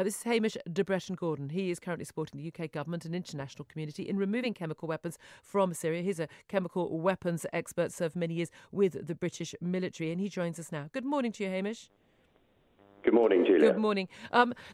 This is Hamish De Bretton Gordon. He is currently supporting the UK government and international community in removing chemical weapons from Syria. He's a chemical weapons expert, served for many years with the British military, and he joins us now. Good morning to you, Hamish. Good morning, Julia. Good morning.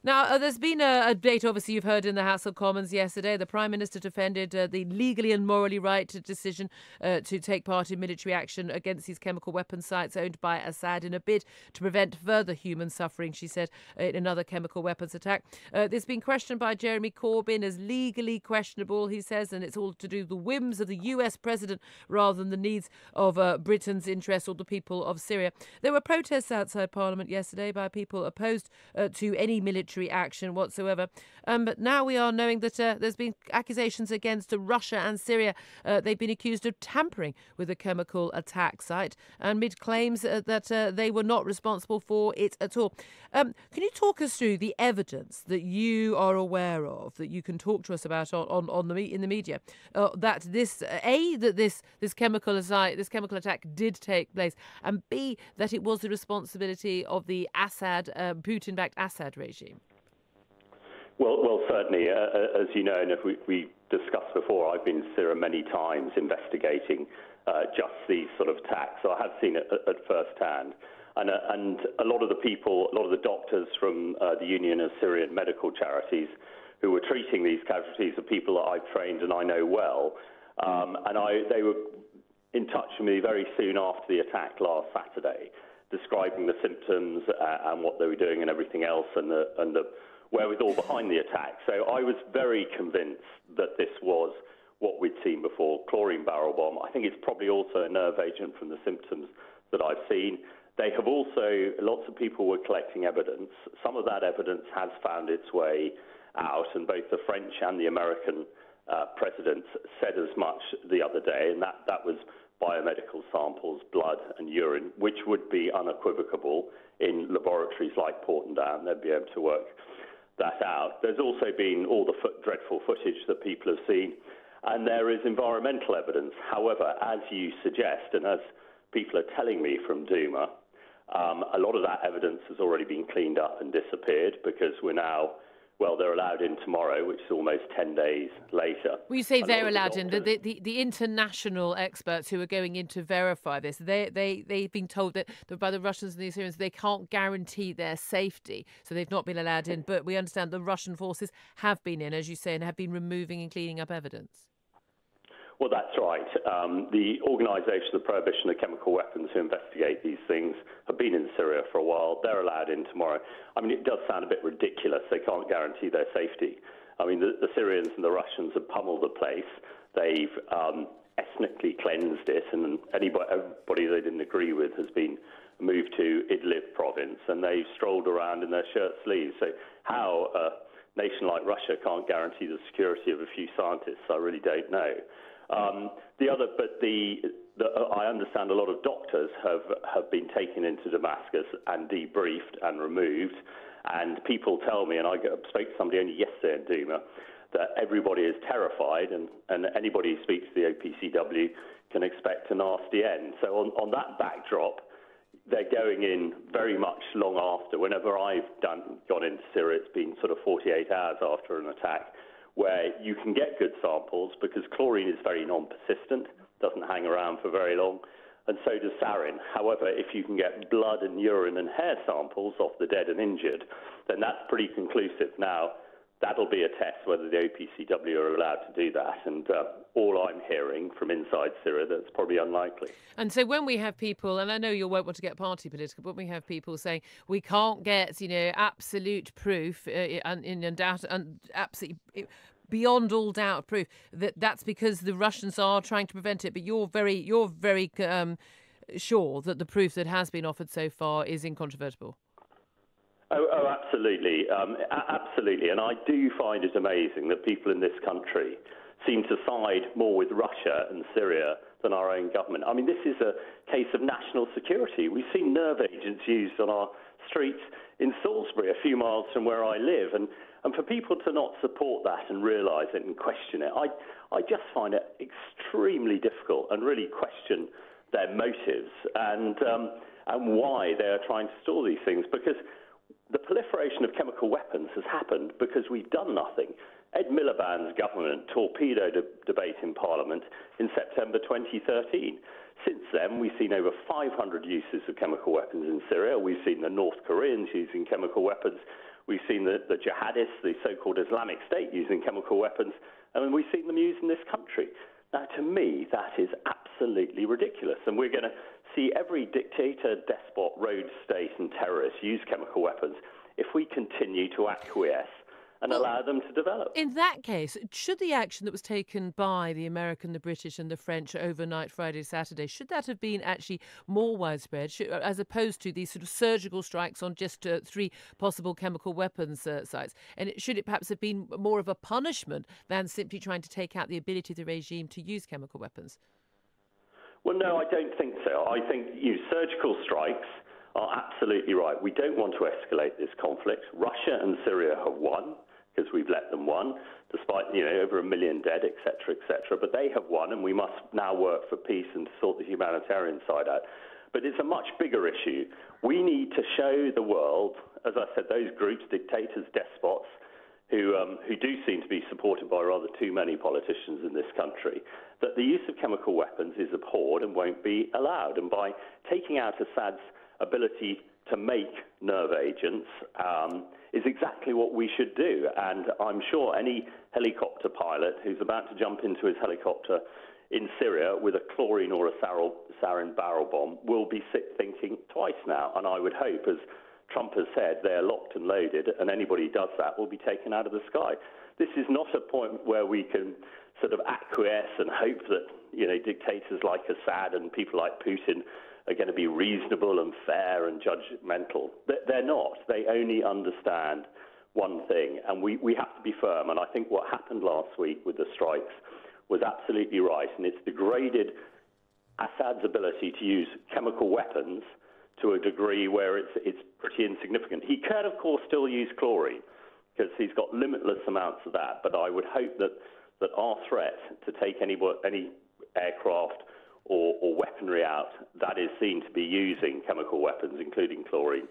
Now, there's been a debate, obviously, you've heard in the House of Commons yesterday. The Prime Minister defended the legally and morally right decision to take part in military action against these chemical weapon sites owned by Assad in a bid to prevent further human suffering, she said, in another chemical weapons attack. This has been questioned by Jeremy Corbyn as legally questionable, he says, and it's all to do with the whims of the US president rather than the needs of Britain's interests or the people of Syria. There were protests outside Parliament yesterday by people opposed to any military action whatsoever. But now we are knowing that there's been accusations against Russia and Syria. They've been accused of tampering with a chemical attack site amid claims that they were not responsible for it at all. Can you talk us through the evidence that you are aware of, that you can talk to us about in the media, that this chemical attack did take place, and B, that it was the responsibility of the Putin-backed Assad regime? Well, certainly, as you know, and if we discussed before, I've been to Syria many times investigating just these sort of attacks, so I have seen it at first hand. And a lot of the people, a lot of the doctors from the Union of Syrian Medical Charities who were treating these casualties are people that I've trained and I know well. They were in touch with me very soon after the attack last Saturday, describing the symptoms and what they were doing and everything else, and the wherewithal behind the attack. So I was very convinced that this was what we'd seen before, chlorine barrel bomb. I think it's probably also a nerve agent from the symptoms that I've seen. They have also, lots of people were collecting evidence. Some of that evidence has found its way out, and both the French and the American presidents said as much the other day, and that was biomedical samples, blood and urine, which would be unequivocal in laboratories like Portendown. They'd be able to work that out. There's also been all the dreadful footage that people have seen, and there is environmental evidence. However, as you suggest, and as people are telling me from Duma, a lot of that evidence has already been cleaned up and disappeared because we're now, well, they're allowed in tomorrow, which is almost 10 days later. Well, you say they're allowed in. The international experts who are going in to verify this, they've been told that by the Russians and the Syrians they can't guarantee their safety, so they've not been allowed in. But we understand the Russian forces have been in, as you say, and have been removing and cleaning up evidence. Well, that's right. The Organisation of Prohibition of Chemical Weapons, who investigate these things, have been in Syria for a while. They're allowed in tomorrow. I mean, it does sound a bit ridiculous. They can't guarantee their safety. I mean, the Syrians and the Russians have pummeled the place. They've ethnically cleansed it, and everybody they didn't agree with has been moved to Idlib province, and they've strolled around in their shirt sleeves. So how a nation like Russia can't guarantee the security of a few scientists, I really don't know. I understand a lot of doctors have been taken into Damascus and debriefed and removed, and people tell me, and I spoke to somebody only yesterday in Duma, that everybody is terrified, and anybody who speaks to the OPCW can expect a nasty end. So on that backdrop, they're going in very much long after. Whenever I've gone into Syria, it's been sort of 48 hours after an attack, where you can get good samples because chlorine is very non-persistent, doesn't hang around for very long, and so does sarin. However, if you can get blood and urine and hair samples off the dead and injured, then that's pretty conclusive. Now, that'll be a test whether the OPCW are allowed to do that, and all I'm hearing from inside Syria, that's probably unlikely. And so when we have people, and I know you won't want to get party political, but we have people saying we can't get, absolute proof absolutely beyond all doubt proof that's because the Russians are trying to prevent it. But you're very sure that the proof that has been offered so far is incontrovertible. Oh, absolutely. Absolutely. And I do find it amazing that people in this country seem to side more with Russia and Syria than our own government. I mean, this is a case of national security. We've seen nerve agents used on our streets in Salisbury, a few miles from where I live. And for people to not support that and realise it and question it, I just find it extremely difficult and really question their motives and why they are trying to store these things. Because the proliferation of chemical weapons has happened because we've done nothing. Ed Miliband's government torpedoed a debate in Parliament in September 2013. Since then, we've seen over 500 uses of chemical weapons in Syria. We've seen the North Koreans using chemical weapons. We've seen the jihadists, the so-called Islamic State, using chemical weapons. And we've seen them used in this country. Now, to me, that is absolutely ridiculous. And we're going to see every dictator, despot, rogue state and terrorist use chemical weapons if we continue to acquiesce and allow them to develop. In that case, should the action that was taken by the American, the British and the French overnight Friday, Saturday, should that have been actually more widespread, as opposed to these sort of surgical strikes on just 3 possible chemical weapons sites? And should it perhaps have been more of a punishment than simply trying to take out the ability of the regime to use chemical weapons? Well, no, I don't think so. I think surgical strikes are absolutely right. We don't want to escalate this conflict. Russia and Syria have won, because we've let them won, despite, over 1 million dead, etc., etc. But they have won, and we must now work for peace and to sort the humanitarian side out. But it's a much bigger issue. We need to show the world, as I said, those groups, dictators, despots, who do seem to be supported by rather too many politicians in this country, that the use of chemical weapons is abhorred and won't be allowed. And by taking out Assad's ability to make nerve agents is exactly what we should do. And I'm sure any helicopter pilot who's about to jump into his helicopter in Syria with a chlorine or a sarin barrel bomb will be thinking twice now. And I would hope, as Trump has said, they're locked and loaded, and anybody who does that will be taken out of the sky. This is not a point where we can sort of acquiesce and hope that, dictators like Assad and people like Putin are going to be reasonable and fair and judgmental. They're not. They only understand one thing, and we have to be firm. And I think what happened last week with the strikes was absolutely right, and it's degraded Assad's ability to use chemical weapons to a degree where it's pretty insignificant. He can, of course, still use chlorine, because he's got limitless amounts of that, but I would hope that our threat to take any aircraft or weaponry out that is seen to be using chemical weapons, including chlorine,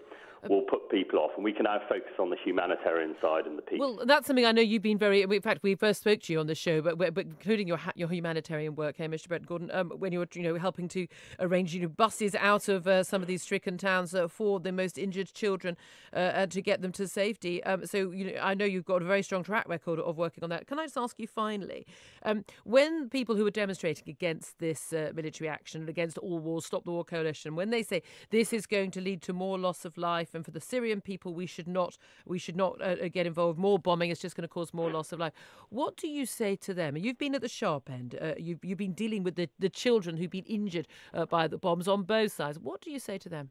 will put people off, and we can now focus on the humanitarian side and the peace. Well, that's something I know you've been very. In fact, we first spoke to you on the show, but including your humanitarian work, Hamish De Bretton Gordon, when you were helping to arrange buses out of some of these stricken towns for the most injured children to get them to safety. So I know you've got a very strong track record of working on that. Can I just ask you finally, when people who are demonstrating against this military action and against all wars, Stop the War Coalition, when they say this is going to lead to more loss of life, and for the Syrian people, we should not get involved. More bombing is just going to cause more loss of life. What do you say to them? You've been at the sharp end. You've been dealing with the children who've been injured by the bombs on both sides. What do you say to them?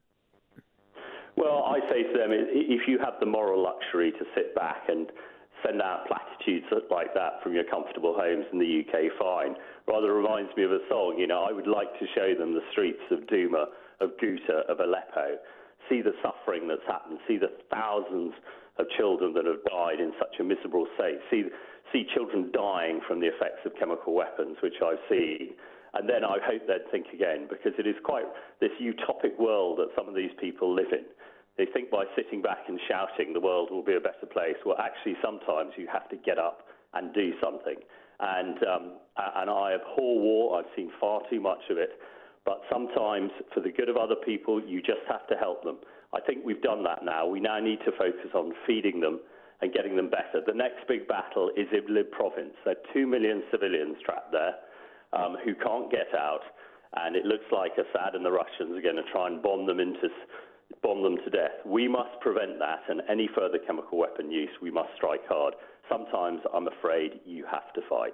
Well, I say to them, if you have the moral luxury to sit back and send out platitudes like that from your comfortable homes in the UK, fine. Rather reminds me of a song. I would like to show them the streets of Douma, of Ghouta, of Aleppo. See the suffering that's happened, see the thousands of children that have died in such a miserable state, see children dying from the effects of chemical weapons, which I've seen. And then I hope they'd think again, because it is quite this utopic world that some of these people live in. They think by sitting back and shouting the world will be a better place. Well, actually, sometimes you have to get up and do something. And I abhor war. I've seen far too much of it. But sometimes, for the good of other people, you just have to help them. I think we've done that now. We now need to focus on feeding them and getting them better. The next big battle is Idlib province. There are 2 million civilians trapped there who can't get out. And it looks like Assad and the Russians are going to try and bomb them to death. We must prevent that, and any further chemical weapon use, we must strike hard. Sometimes, I'm afraid, you have to fight.